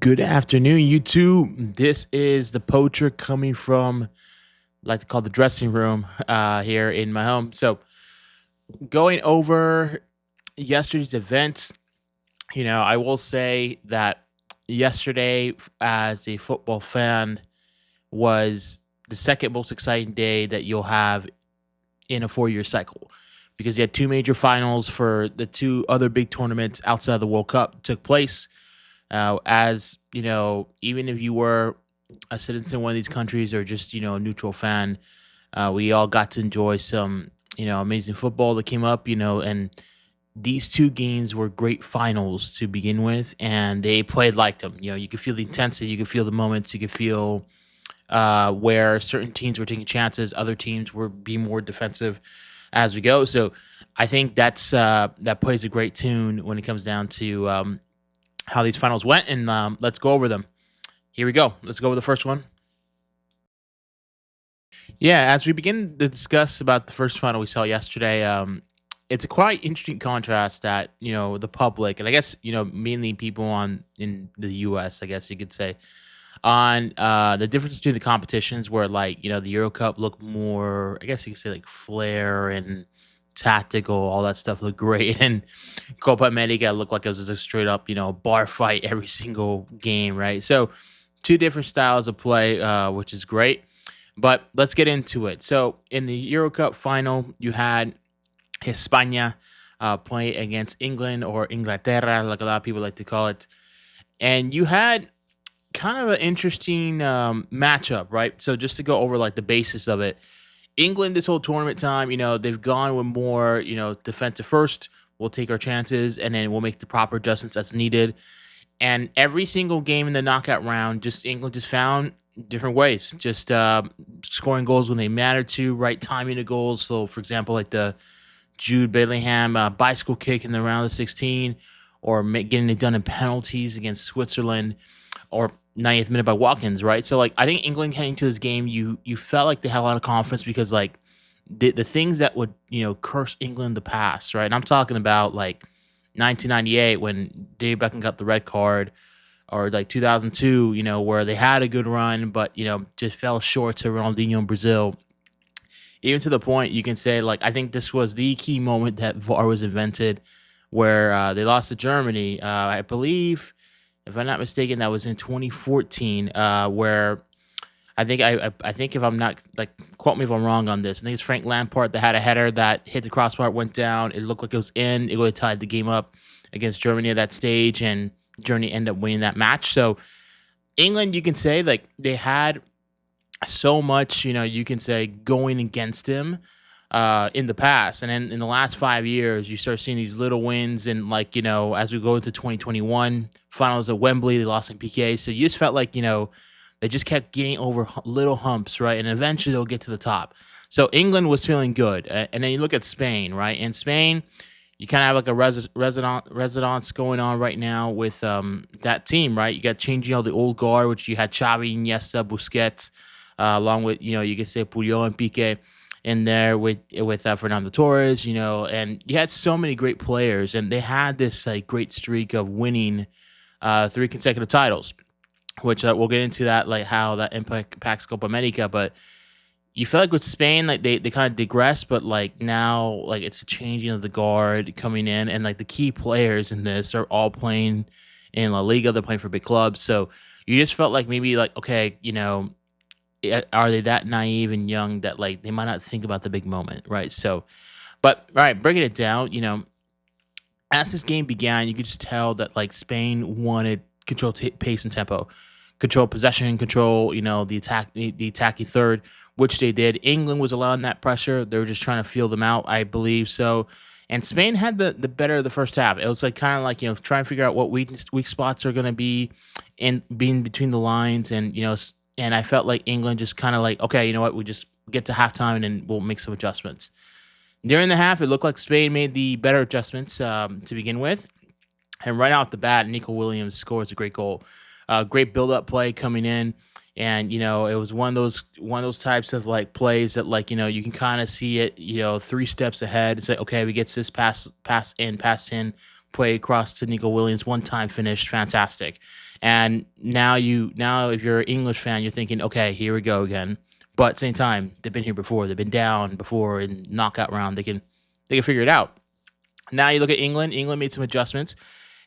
Good afternoon, YouTube. This is the Poacher coming from, like to call the dressing room here in my home. So, going over yesterday's events, I will say that yesterday, as a football fan, was the second most exciting day that you'll have in a 4 year cycle because you had two major finals for the two other big tournaments outside of the World Cup took place. As you know, even if you were a citizen in one of these countries or just a neutral fan, we all got to enjoy some amazing football that came up. And these two games were great finals to begin with, and they played like them. You could feel the intensity, you could feel the moments, you could feel where certain teams were taking chances, other teams were being more defensive as we go. So I think that plays a great tune when it comes down to how these finals went, and let's go over them. Here we go. Let's go with the first one. Yeah, as we begin to discuss about the first final we saw yesterday, it's a quite interesting contrast that the public, and I guess mainly people on in the U.S. I guess you could say on the difference between the competitions, where the Euro Cup looked more, I guess you could say, like flair and tactical, all that stuff looked great, and Copa America looked like it was just a straight up bar fight every single game, right? So two different styles of play, which is great. But let's get into it. So in the Euro Cup final, you had Hispania play against England, or Inglaterra, like a lot of people like to call it. And you had kind of an interesting matchup, right? So just to go over like the basis of it, England this whole tournament time, they've gone with more, defensive first. We'll take our chances, and then we'll make the proper adjustments that's needed. And every single game in the knockout round, just England just found different ways, just scoring goals when they mattered to, right timing the goals. So, for example, like the Jude Bellingham bicycle kick in the round of 16, or getting it done in penalties against Switzerland, or 90th minute by Watkins, right? So, I think England heading to this game, you felt like they had a lot of confidence because, the things that would, curse England in the past, right? And I'm talking about, 1998 when Dave Beckham got the red card, or 2002, where they had a good run, but just fell short to Ronaldinho in Brazil. Even to the point you can say, I think this was the key moment that VAR was invented, where they lost to Germany. I believe, if I'm not mistaken, that was in 2014, where I think, if I'm not, quote me if I'm wrong on this, I think it's Frank Lampard that had a header that hit the crossbar, went down. It looked like it was in. It would have tied the game up against Germany at that stage, and Germany ended up winning that match. So England, you can say, they had so much, you can say, going against him in the past. And then in the last 5 years, you start seeing these little wins. And, as we go into 2021, finals at Wembley, they lost in PK. So you just felt like, they just kept getting over little humps, right? And eventually they'll get to the top. So England was feeling good. And then you look at Spain, right? In Spain, you kind of have like a resonance going on right now with that team, right? You got changing all the old guard, which you had Xavi, Iniesta, Busquets, along with, you could say Puyol and Piqué in there with Fernando Torres, and you had so many great players, and they had this great streak of winning 3 consecutive titles, which we'll get into that, how that impacts Copa America. But you feel like with Spain, they kind of digress, but now, it's a changing of the guard coming in, and the key players in this are all playing in La Liga. They're playing for big clubs, so you just felt like maybe okay, are they that naive and young that they might not think about the big moment, right? So, but all right, breaking it down, as this game began, you could just tell that Spain wanted control pace and tempo, control possession, control the attacking third, which they did. England was allowing that pressure. They were just trying to feel them out, I believe so. And Spain had the better of the first half. It was kind of trying to figure out what weak spots are going to be in being between the lines, and and I felt like England just kind of okay, you know what, we just get to halftime and then we'll make some adjustments. During the half, it looked like Spain made the better adjustments to begin with. And right out the bat, Nico Williams scores a great goal. Great build-up play coming in. And, it was one of those types of plays that you can kind of see it, 3 steps ahead. It's okay, we get this pass in, play across to Nico Williams, one-time finish, fantastic. And now if you're an English fan, you're thinking, okay, here we go again. But at the same time, they've been here before. They've been down before in knockout round. They can figure it out. Now you look at England. England made some adjustments.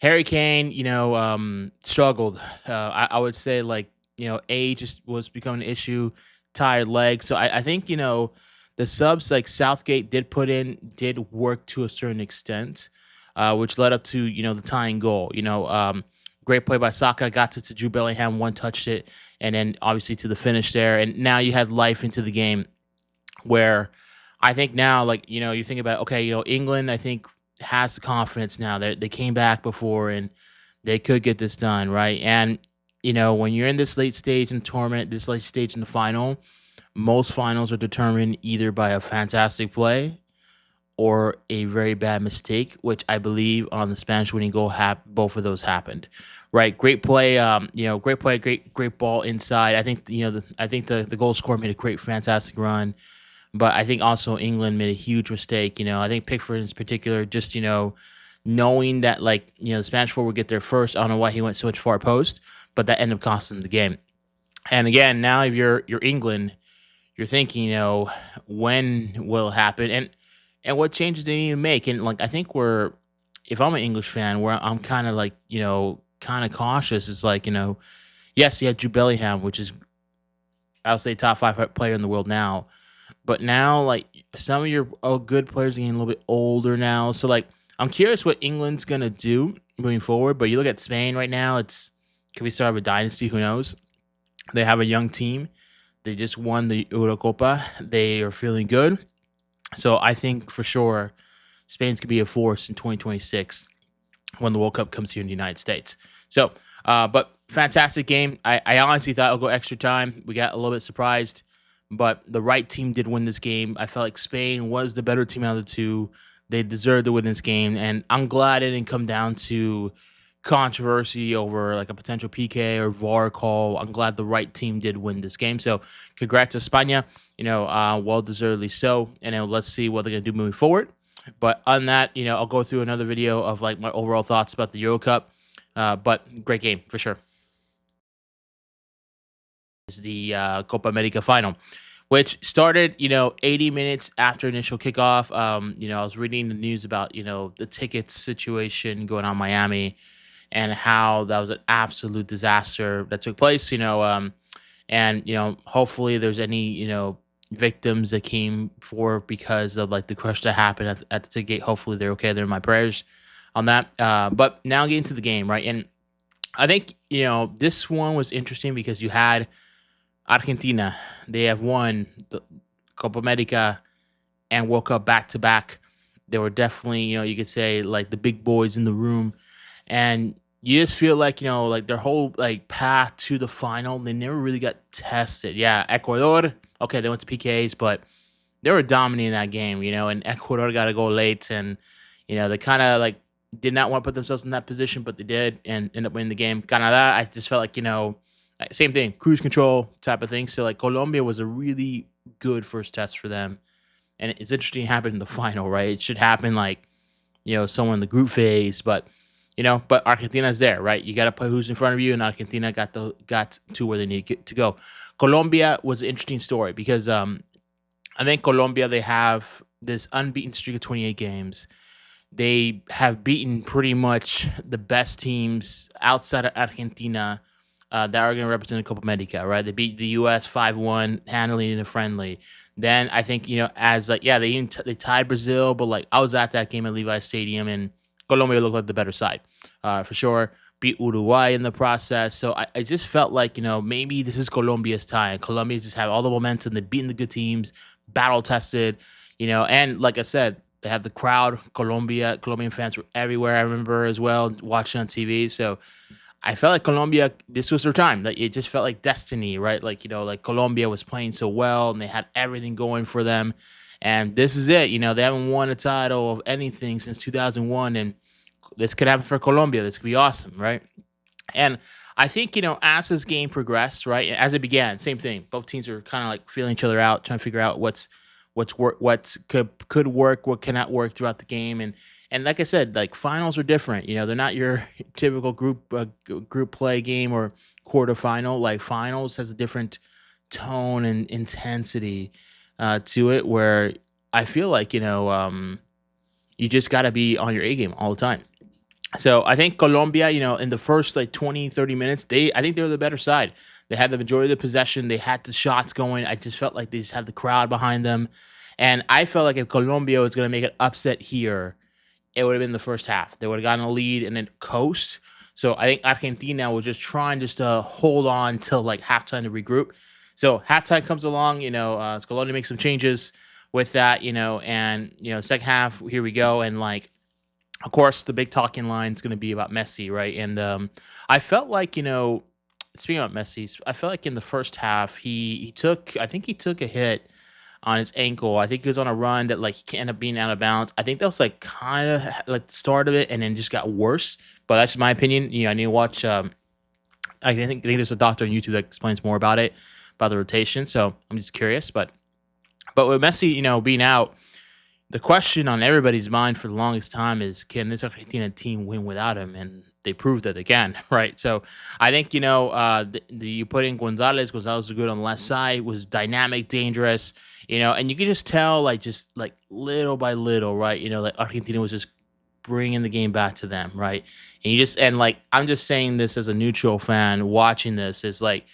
Harry Kane, struggled. I would say like age just was becoming an issue. Tired legs. So I think the subs like Southgate did work to a certain extent, which led up to the tying goal. Great play by Saka, got to Jude Bellingham, one touched it, and then obviously to the finish there. And now you had life into the game where I think now, like, you think about, okay, England, I think, has the confidence now. They came back before and they could get this done, right? And, when you're in this late stage in the tournament, this late stage in the final, most finals are determined either by a fantastic play or a very bad mistake, which I believe on the Spanish winning goal, both of those happened. Right, great play. Great play, great ball inside. I think the goal scorer made a great, fantastic run, but I think also England made a huge mistake. I think Pickford in particular, just knowing that like the Spanish forward would get there first. I don't know why he went so much far post, but that ended up costing them the game. And again, now if you're England, you're thinking, when will it happen and what changes do you need to make? And like I think if I'm an English fan, where I'm kind of like kind of cautious, is like yes, you had Jude Bellingham, which is I'll say top 5 player in the world now, but now like some of your good players are getting a little bit older now, so like I'm curious what England's gonna do moving forward. But you look at Spain right now, could we start of a dynasty? Who knows? They have a young team. They just won the Eurocopa. They are feeling good. So I think for sure Spain's going to be a force in 2026 when the World Cup comes here in the United States. So, but fantastic game. I honestly thought it'll go extra time. We got a little bit surprised, but the right team did win this game. I felt like Spain was the better team out of the two. They deserved to win this game, and I'm glad it didn't come down to controversy over like a potential PK or VAR call. I'm glad the right team did win this game. So congrats to España, well deservedly so. And then let's see what they're gonna do moving forward. But on that, I'll go through another video of like my overall thoughts about the Euro Cup. But great game for sure. Is the Copa America final, which started 80 minutes after initial kickoff. I was reading the news about the tickets situation going on in Miami, and how that was an absolute disaster that took place, and hopefully there's any victims that came forward because of like the crush that happened at the ticket. Hopefully they're okay. They're in my prayers on that. But now getting to the game, right? And I think this one was interesting because you had Argentina. They have won the Copa America and World Cup back to back. They were definitely you could say like the big boys in the room. And you just feel like, like their whole like path to the final, they never really got tested. Yeah, Ecuador, okay, they went to PKs, but they were dominating that game, and Ecuador got to go late, and they kind of like did not want to put themselves in that position, but they did and ended up winning the game. Canada, I just felt like, same thing, cruise control type of thing. So like Colombia was a really good first test for them. And it's interesting it happened in the final, right? It should happen like, someone in the group phase, but but Argentina's there, right? You got to play who's in front of you, and Argentina got to where they need to go. Colombia was an interesting story because I think Colombia, they have this unbeaten streak of 28 games. They have beaten pretty much the best teams outside of Argentina that are going to represent the Copa America, right? They beat the U.S. 5-1, handily in a friendly. Then I think, as like, yeah, they tied Brazil, but like I was at that game at Levi's Stadium, and Colombia looked like the better side, for sure. Beat Uruguay in the process. So I just felt like, maybe this is Colombia's time. Colombia just have all the momentum. They've beaten the good teams, battle-tested, and like I said, they have the crowd. Colombian fans were everywhere, I remember as well, watching on TV. So I felt like Colombia, this was their time. Like, it just felt like destiny, right? Like, like Colombia was playing so well, and they had everything going for them. And this is it. They haven't won a title of anything since 2001, and this could happen for Colombia. This could be awesome, right? And I think, as this game progressed, right, as it began, same thing. Both teams were kind of like feeling each other out, trying to figure out what's what's could work, what cannot work throughout the game, and like I said, like finals are different. They're not your typical group play game or quarterfinal. Like finals has a different tone and intensity to it, where I feel like you just got to be on your A game all the time. So I think Colombia, in the first like 20, 30 minutes, I think they were the better side. They had the majority of the possession. They had the shots going. I just felt like they just had the crowd behind them. And I felt like if Colombia was going to make an upset here, it would have been the first half. They would have gotten a lead and then coast. So I think Argentina was just trying just to hold on till like halftime to regroup. So halftime comes along, Scaloni makes some changes with that, and second half, here we go. And like, of course, the big talking line is going to be about Messi, right? And I felt like, speaking about Messi, I felt like in the first half, I think he took a hit on his ankle. I think he was on a run that like he ended up being out of bounds. I think that was like kind of like the start of it, and then just got worse. But that's my opinion. I need to watch. I think there's a doctor on YouTube that explains more about it, about the rotation. So I'm just curious. But with Messi, being out, the question on everybody's mind for the longest time is, can this Argentina team win without him? And they proved that they can, right? So I think, you put in Gonzalez. Gonzalez was good on the left side, was dynamic, dangerous, and you could just tell, just little by little, right? Like Argentina was just bringing the game back to them, right? And I'm just saying this as a neutral fan watching this, is like,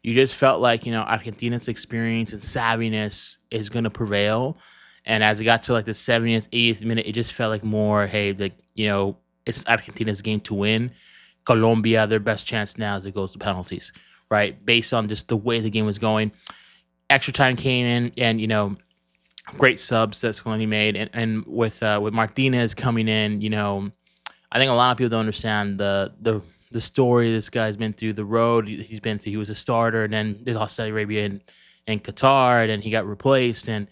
you just felt like, Argentina's experience and savviness is going to prevail. And as it got to like the 70th, 80th minute, it just felt like more, hey, it's Argentina's game to win. Colombia, their best chance now as it goes to penalties, right? Based on just the way the game was going. Extra time came in, and, great subs that Scaloni made. And with Martinez coming in, I think a lot of people don't understand the story this guy's been through, the road he's been through. He was a starter, and then they lost Saudi Arabia and Qatar, and then he got replaced. And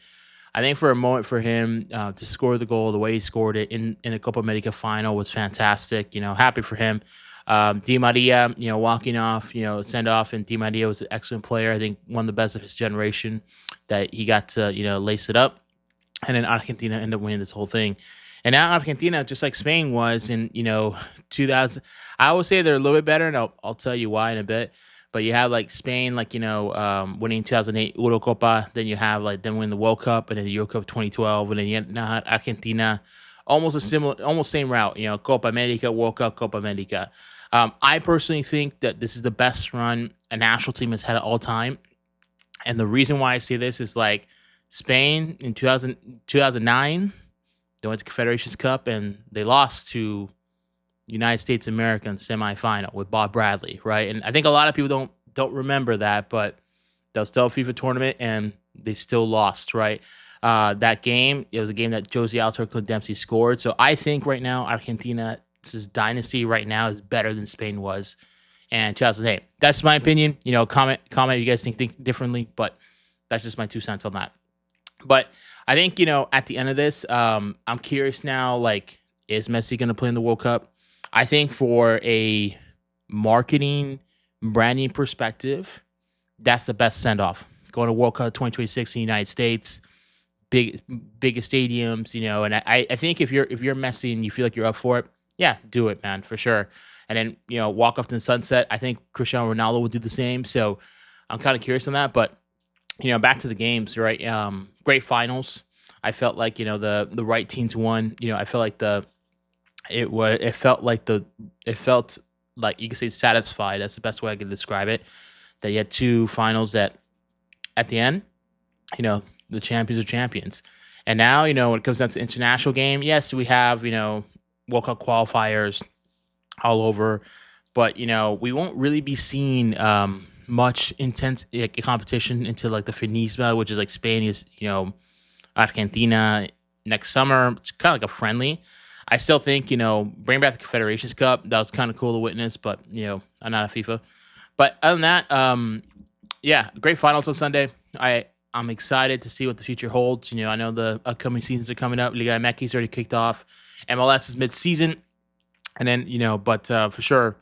I think for a moment for him to score the goal the way he scored it in a Copa America final was fantastic. Happy for him. Di Maria, walking off, send off, and Di Maria was an excellent player. I think one of the best of his generation, that he got to, lace it up. And then Argentina ended up winning this whole thing. And now Argentina, just like Spain was in, 2000, I would say they're a little bit better, and I'll tell you why in a bit. But you have like Spain, winning 2008 Eurocopa. Then you have them win the World Cup, and then the Euro Cup 2012, and then you have Argentina, almost same route. Copa America, World Cup, Copa America. I personally think that this is the best run a national team has had at all time, and the reason why I say this is like Spain in 2009, they went to Confederations Cup and they lost to United States of America in the semifinal with Bob Bradley, right? And I think a lot of people don't remember that, but that was still a FIFA tournament and they still lost, right? That game, it was a game that Josie Alter, Clint Dempsey scored. So I think right now Argentina's dynasty right now is better than Spain was in 2008. That's my opinion. Comment if you guys think differently, but that's just my 2 cents on that. But I think, at the end of this, I'm curious now, is Messi going to play in the World Cup? I think for a marketing, branding perspective, that's the best send-off. Going to World Cup 2026 in the United States, biggest stadiums, and I think if you're Messi and you feel like you're up for it, yeah, do it, man, for sure. And then, walk off to the sunset. I think Cristiano Ronaldo would do the same. So I'm kind of curious on that. But, back to the games, right? Great finals. I felt like, the right teams won. I felt like it felt like you could say satisfied. That's the best way I could describe it. That you had 2 finals that at the end, the champions are champions. And now, when it comes down to international game, yes, we have, World Cup qualifiers all over, but, we won't really be seeing much intense competition until the Finisma, which is Spain is, Argentina next summer. It's kind of like a friendly. I still think, bring back the Confederations Cup. That was kind of cool to witness, but, I'm not a FIFA. But other than that, yeah, great finals on Sunday. I'm excited to see what the future holds. I know the upcoming seasons are coming up. Liga MX already kicked off. MLS is mid-season. And then, but for sure,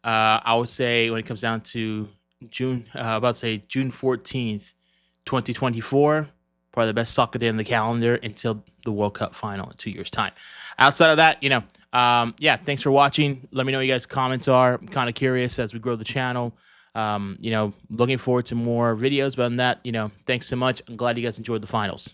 I would say when it comes down to June 14th, 2024, probably the best soccer day in the calendar until the World Cup final in 2 years' time. Outside of that, yeah, thanks for watching. Let me know what you guys' comments are. I'm kind of curious as we grow the channel. Looking forward to more videos. But on that, thanks so much. I'm glad you guys enjoyed the finals.